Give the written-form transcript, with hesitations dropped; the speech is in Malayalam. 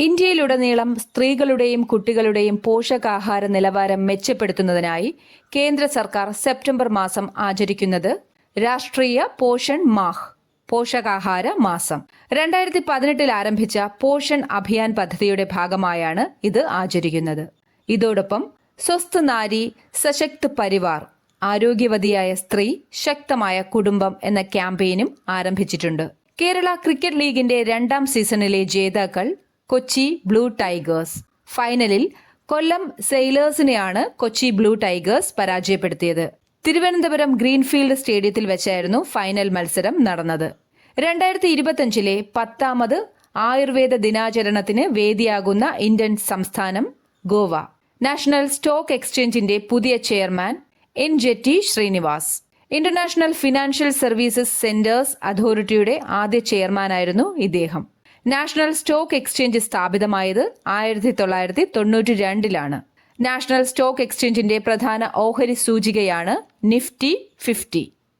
ഇന്ത്യയിലുടനീളം സ്ത്രീകളുടെയും കുട്ടികളുടെയും പോഷകാഹാര നിലവാരം മെച്ചപ്പെടുത്തുന്നതിനായി കേന്ദ്ര സർക്കാർ സെപ്റ്റംബർ മാസം ആചരിക്കുന്നത് രാഷ്ട്രീയ പോഷൺ മാഹ് പോഷകാഹാര മാസം. 2018 ആരംഭിച്ച പോഷൺ അഭിയാൻ പദ്ധതിയുടെ ഭാഗമായാണ് ഇത് ആചരിക്കുന്നത്. ഇതോടൊപ്പം സ്വസ്ഥ നാരി സശക്ത് പരിവാർ ആരോഗ്യവതിയായ സ്ത്രീ ശക്തമായ കുടുംബം എന്ന ക്യാമ്പയിനും ആരംഭിച്ചിട്ടുണ്ട്. കേരള ക്രിക്കറ്റ് ലീഗിന്റെ 2ാം സീസണിലെ ജേതാക്കൾ കൊച്ചി ബ്ലൂ ടൈഗേഴ്സ്. ഫൈനലിൽ കൊല്ലം സെയിലേഴ്സിനെയാണ് കൊച്ചി ബ്ലൂ ടൈഗേഴ്സ് പരാജയപ്പെടുത്തിയത്. തിരുവനന്തപുരം ഗ്രീൻഫീൽഡ് സ്റ്റേഡിയത്തിൽ വെച്ചായിരുന്നു ഫൈനൽ മത്സരം നടന്നത്. 2025 10ാമത് ആയുർവേദ ദിനാചരണത്തിന് വേദിയാകുന്ന ഇന്ത്യൻ സംസ്ഥാനം ഗോവ. നാഷണൽ സ്റ്റോക്ക് എക്സ്ചേഞ്ചിന്റെ പുതിയ chairman N jetty Srinivas. International financial services centres അതോറിറ്റിയുടെ ആദ്യ ചെയർമാനായിരുന്നു ഇദ്ദേഹം. നാഷണൽ സ്റ്റോക്ക് എക്സ്ചേഞ്ച് സ്ഥാപിതമായത് 1992 നാഷണൽ സ്റ്റോക്ക് എക്സ്ചേഞ്ചിന്റെ പ്രധാന ഓഹരി സൂചികയാണ് നിഫ്റ്റി 50.